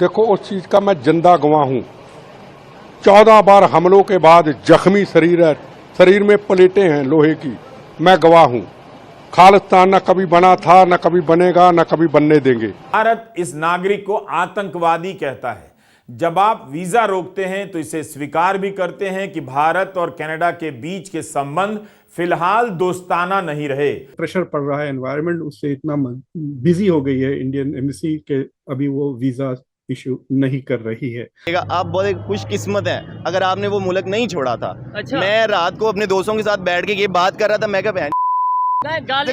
देखो उस चीज का मैं जिंदा गवाह हूं। 14 बार हमलों के बाद जख्मी शरीर है, शरीर में प्लेटें हैं लोहे की। मैं गवाह हूं। खालिस्तान न कभी बना था, न कभी बनेगा, न कभी बनने देंगे। भारत इस नागरिक को आतंकवादी कहता है। जब आप वीजा रोकते हैं तो इसे स्वीकार भी करते हैं कि भारत और कनाडा के बीच के संबंध फिलहाल दोस्ताना नहीं रहे। प्रेशर पड़ रहा है, एनवायरनमेंट उससे इतना बिजी हो गई है इंडियन एम्बेसी के अभी वो वीजा इशू नहीं कर रही है। आप बहुत खुशकिस्मत हैं अगर आपने वो मुल्क नहीं छोड़ा था। अच्छा। मैं रात को अपने दोस्तों के साथ बैठ के ये बात कर रहा था, मैं कहा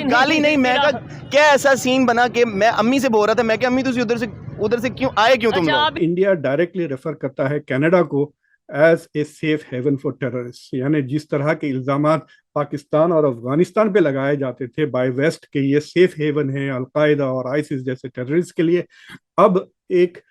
गाली नहीं, मैं कहा क्या ऐसा सीन बना कि मैं अम्मी से बोल रहा था, मैं क्या अम्मी तुम उधर से क्यों आए, क्यों तुम लोग। इंडिया डायरेक्टली रेफर करता है कनाडा को as a safe haven for terrorist, यानी जिस तरह के इल्जामात पाकिस्तान और अफगानिस्तान पे लगाए जाते थे बाय वेस्ट के ये सेफ हेवन है अलकायदा और आईसिस जैसे टेररिस्ट के लिए, अब एक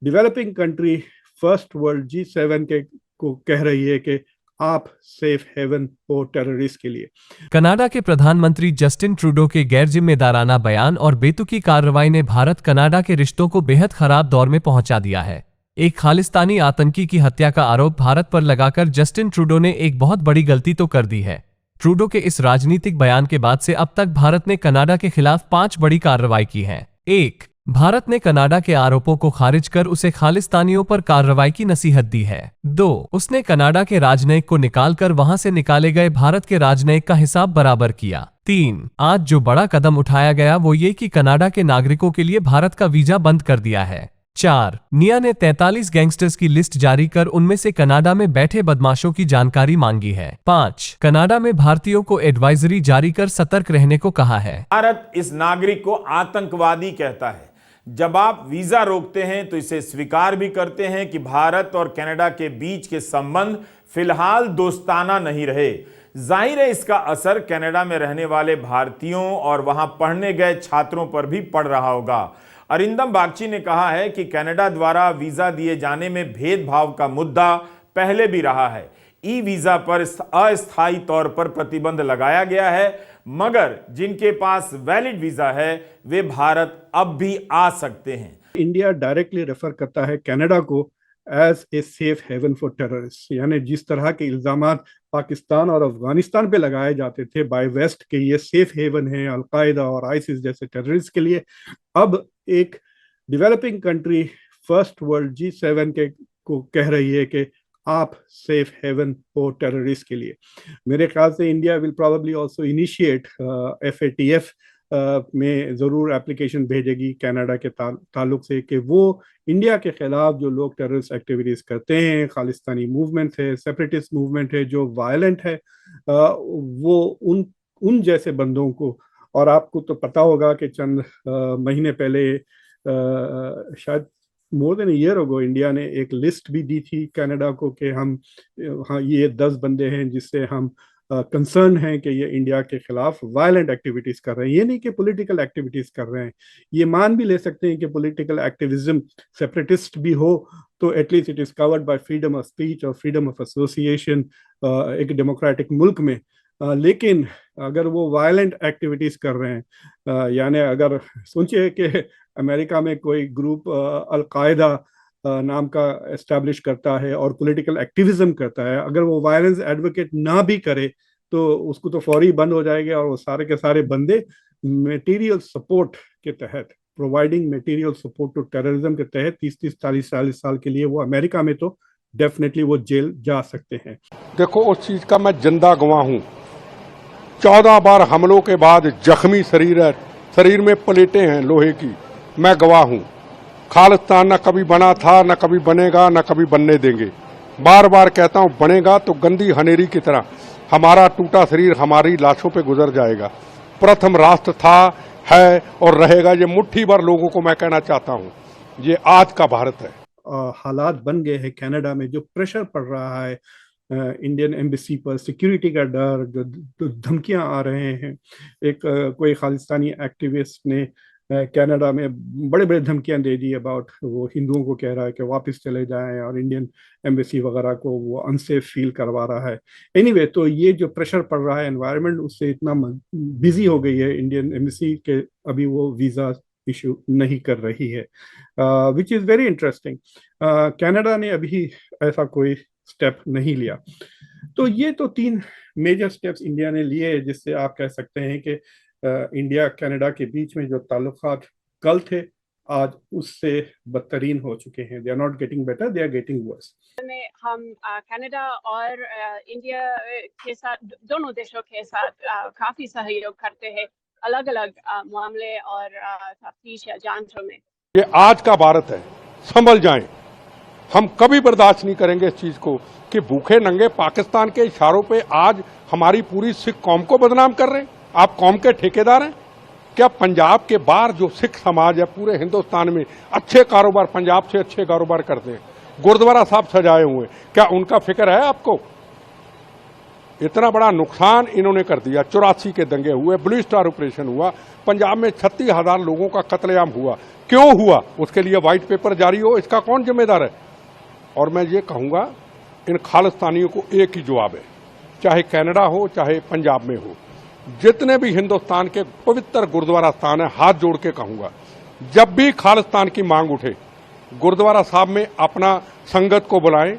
developing country first world G7 के को कह रही है कि आप सेफ हेवन हो टेररिस्ट के लिए। कनाडा के प्रधानमंत्री जस्टिन ट्रूडो के गैर जिम्मेदाराना बयान और बेतुकी कार्रवाई ने भारत कनाडा के रिश्तों को बेहद खराब दौर में पहुंचा दिया है। एक खालिस्तानी आतंकी की हत्या का आरोप भारत पर लगाकर जस्टिन ट्रूडो ने एक बहुत बड़ी गलती तो कर दी है। ट्रूडो के इस राजनीतिक बयान के बाद से अब तक भारत ने कनाडा के खिलाफ 5 बड़ी कार्रवाई की है। 1. भारत ने कनाडा के आरोपों को खारिज कर उसे खालिस्तानियों पर कार्रवाई की नसीहत दी है। 2. उसने कनाडा के राजनयिक को निकालकर वहां से निकाले गए भारत के राजनयिक का हिसाब बराबर किया। 3. आज जो बड़ा कदम उठाया गया वो ये कि कनाडा के नागरिकों के लिए भारत का वीजा बंद कर दिया है। 4. निया ने 43 गैंगस्टर्स की लिस्ट जारी कर उनमें से कनाडा में बैठे बदमाशों की जानकारी मांगी है। 5. कनाडा में भारतीयों को एडवाइजरी जारी कर सतर्क रहने को कहा है। भारत इस नागरिक को आतंकवादी कहता है। जब आप वीजा रोकते हैं तो इसे स्वीकार भी करते हैं कि भारत और कनाडा के बीच के संबंध फिलहाल दोस्ताना नहीं रहे। जाहिर है इसका असर कनाडा में रहने वाले भारतीयों और वहां पढ़ने गए छात्रों पर भी पड़ रहा होगा। अरिंदम बागची ने कहा है कि कनाडा द्वारा वीजा दिए जाने में भेदभाव का मुद्दा पहले भी रहा है। ई वीजा पर अस्थायी तौर पर प्रतिबंध लगाया गया है, मगर जिनके पास वैलिड वीजा है वे भारत अब भी आ सकते हैं। इंडिया डायरेक्टली रेफर करता है कनाडा को as a safe haven for terrorist, यानी जिस तरह के इल्जामात पाकिस्तान और अफगानिस्तान पे लगाए जाते थे बाय वेस्ट के ये सेफ हेवन है अलकायदा और आईसिस जैसे टेररिस्ट के लिए, अब एक developing country first world G7 के को कह रही है कि आप सेफ हेवन हो टेररिस्ट के लिए। मेरे ख्याल से India will probably also initiate FATF में ज़रूर एप्लीकेशन भेजेगी कनाडा के ताल्लुक से कि वो इंडिया के खिलाफ जो लोग टेररिस्ट एक्टिविटीज़ करते हैं, खालिस्तानी मूवमेंट है, सेपरेटिस्ट मूवमेंट है, जो वायलेंट है, वो उन जैसे बंदों को, और आपको तो पता होगा कि चंद महीने पहले शायद more than year ago India ने एक लिस्ट भी दी थी कनाडा को कि हम हाँ ये 10 बंदे हैं जिससे हम कंसर्न हैं कि ये इंडिया के खिलाफ वायलेंट एक्टिविटीज कर रहे हैं। ये नहीं कि पॉलिटिकल एक्टिविटीज कर रहे हैं, ये मान भी ले सकते हैं कि पॉलिटिकल एक्टिविज्म सेपरेटिस्ट भी हो तो at least it is covered by freedom of speech और फ्रीडम ऑफ एसोसिएशन एक डेमोक्रेटिक मुल्क में। लेकिन अगर वो वायलेंट एक्टिविटीज कर रहे हैं, यानी अगर सोचिए कि अमेरिका में कोई ग्रुप अलकायदा नाम का एस्टैब्लिश करता है और पॉलिटिकल एक्टिविज्म करता है, अगर वो वायलेंस एडवोकेट ना भी करे तो उसको तो फौरी बंद हो जाएगा और वो सारे के सारे बंदे मटेरियल सपोर्ट के तहत, providing material support to terrorism के तहत 30-30, 40-40 साल के लिए वो अमेरिका में तो डेफिनेटली वो जेल जा सकते हैं। देखो उस चीज का मैं जिंदा गवाह हूं। 14 बार हमलों के बाद जख्मी शरीर है, शरीर में प्लेटें हैं लोहे की। मैं गवाह हूं। खालिस्तान न कभी बना था, न कभी बनेगा, न कभी बनने देंगे। बार बार कहता हूं, बनेगा तो गंदी हनेरी की तरह हमारा टूटा शरीर हमारी लाशों पे गुजर जाएगा। प्रथम राष्ट्र था, है और रहेगा। ये मुट्ठी भर लोगों को मैं कहना चाहता हूं, ये आज का भारत है। हालात बन गए हैं कनाडा में, जो प्रेशर पड़ रहा है इंडियन एम्बेसी पर, सिक्योरिटी का डर, जो धमकियां आ रहे हैं। एक कोई खालिस्तानी एक्टिविस्ट ने कनाडा में बड़े बड़े धमकियां दे दी अबाउट, वो हिंदुओं को कह रहा है कि वापस चले जाएं और इंडियन एम्बेसी वगैरह को वो अनसेफ फील करवा रहा है। एनीवे, तो ये जो प्रेशर पड़ रहा है एनवायरनमेंट उससे इतना बिजी हो गई है इंडियन एम्बेसी के अभी वो वीज़ा इशू नहीं कर रही है, which is very interesting. Canada ने अभी ऐसा कोई स्टेप नहीं लिया। तो ये तो 3 मेजर स्टेप्स इंडिया ने लिए, जिससे आप कह सकते हैं कि इंडिया कनाडा के बीच में जो ताल्लुकात कल थे आज उससे बदतरीन हो चुके हैं। They are not getting better, they are getting worse. में हम कनाडा और इंडिया के साथ, दोनों देशों के साथ काफी सहयोग करते हैं अलग अलग मामले और तफ्तीश या जांचों में। ये आज का भारत है, संभल जाएं। हम कभी बर्दाश्त नहीं करेंगे इस चीज को कि भूखे नंगे पाकिस्तान के इशारों पे आज हमारी पूरी सिख कौम को बदनाम कर रहे हैं। आप कौम के ठेकेदार हैं क्या? पंजाब के बाहर जो सिख समाज है पूरे हिंदुस्तान में अच्छे कारोबार, पंजाब से अच्छे कारोबार करते हैं, गुरुद्वारा साहब सजाए हुए, क्या उनका फिक्र है आपको? इतना बड़ा नुकसान इन्होंने कर दिया। 84 के दंगे हुए, ब्लू स्टार ऑपरेशन हुआ, पंजाब में 36,000 लोगों का कत्लेआम हुआ। क्यों हुआ? उसके लिए व्हाइट पेपर जारी हो, इसका कौन जिम्मेदार है? और मैं ये कहूंगा इन खालिस्तानियों को एक ही जवाब है, चाहे कनाडा हो चाहे पंजाब में हो, जितने भी हिंदुस्तान के पवित्र गुरुद्वारा स्थान है, हाथ जोड़ के कहूंगा जब भी खालिस्तान की मांग उठे, गुरुद्वारा साहब में अपना संगत को बुलाएं,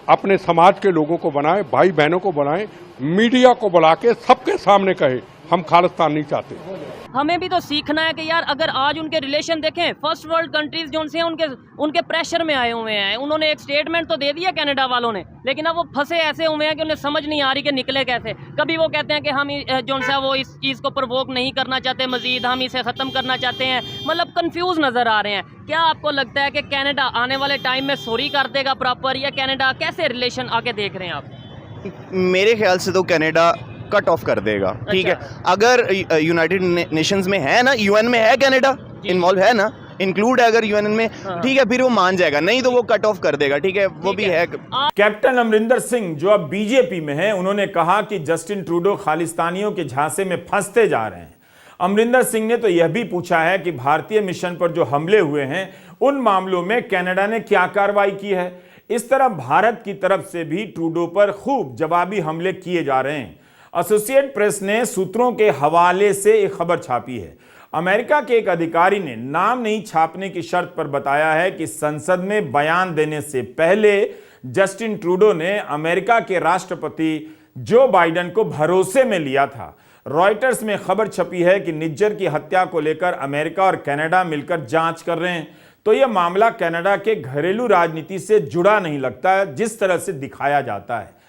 अपने समाज के लोगों को बनाएं, भाई बहनों को बनाएं, मीडिया को बुला के सबके सामने कहे हम खालिस्तान नहीं चाहते। हमें भी तो सीखना है कि यार अगर आज उनके रिलेशन देखें, फर्स्ट वर्ल्ड कंट्रीज जो से उनके प्रेशर में आए हुए हैं। उन्होंने एक स्टेटमेंट तो दे दिया कनाडा वालों ने, लेकिन अब वो फंसे ऐसे हुए हैं कि उन्हें समझ नहीं आ रही कि निकले कैसे। कभी वो कहते हैं कि हम जो सा वो इस चीज़ को प्रवोक नहीं करना चाहते मजीद, हम इसे ख़त्म करना चाहते हैं, मतलब कंफ्यूज नज़र आ रहे हैं। क्या आपको लगता है कि कनाडा आने वाले टाइम में सॉरी कर देगा प्रॉपर, या कनाडा कैसे रिलेशन आगे देख रहे हैं आप? मेरे ख्याल से तो कनाडा कट ऑफ कर देगा। ठीक है, अगर यूनाइटेड नेशंस में है ना, यूएन में है, कनाडा इन्वॉल्व है ना, इंक्लूड है अगर यूएन में, ठीक है, फिर वो मान जाएगा, नहीं तो वो कट ऑफ कर देगा। ठीक है, वो भी है। कैप्टन अमरिंदर सिंह जो अब बीजेपी में हैं, उन्होंने कहा कि जस्टिन ट्रूडो खालिस्तानियों के झांसे में फंसते जा रहे हैं। अमरिंदर सिंह ने तो यह भी पूछा है कि भारतीय मिशन पर जो हमले हुए हैं उन मामलों में कनाडा ने क्या कार्रवाई की है। इस तरह भारत की तरफ से भी ट्रूडो पर खूब जवाबी हमले किए जा रहे हैं। एसोसिएट प्रेस ने सूत्रों के हवाले से एक खबर छापी है। अमेरिका के एक अधिकारी ने नाम नहीं छापने की शर्त पर बताया है कि संसद में बयान देने से पहले जस्टिन ट्रूडो ने अमेरिका के राष्ट्रपति जो बाइडेन को भरोसे में लिया था। रॉयटर्स में खबर छपी है कि निज्जर की हत्या को लेकर अमेरिका और कनाडा मिलकर जांच कर रहे हैं। तो यह मामला कनाडा के घरेलू राजनीति से जुड़ा नहीं लगता है जिस तरह से दिखाया जाता है।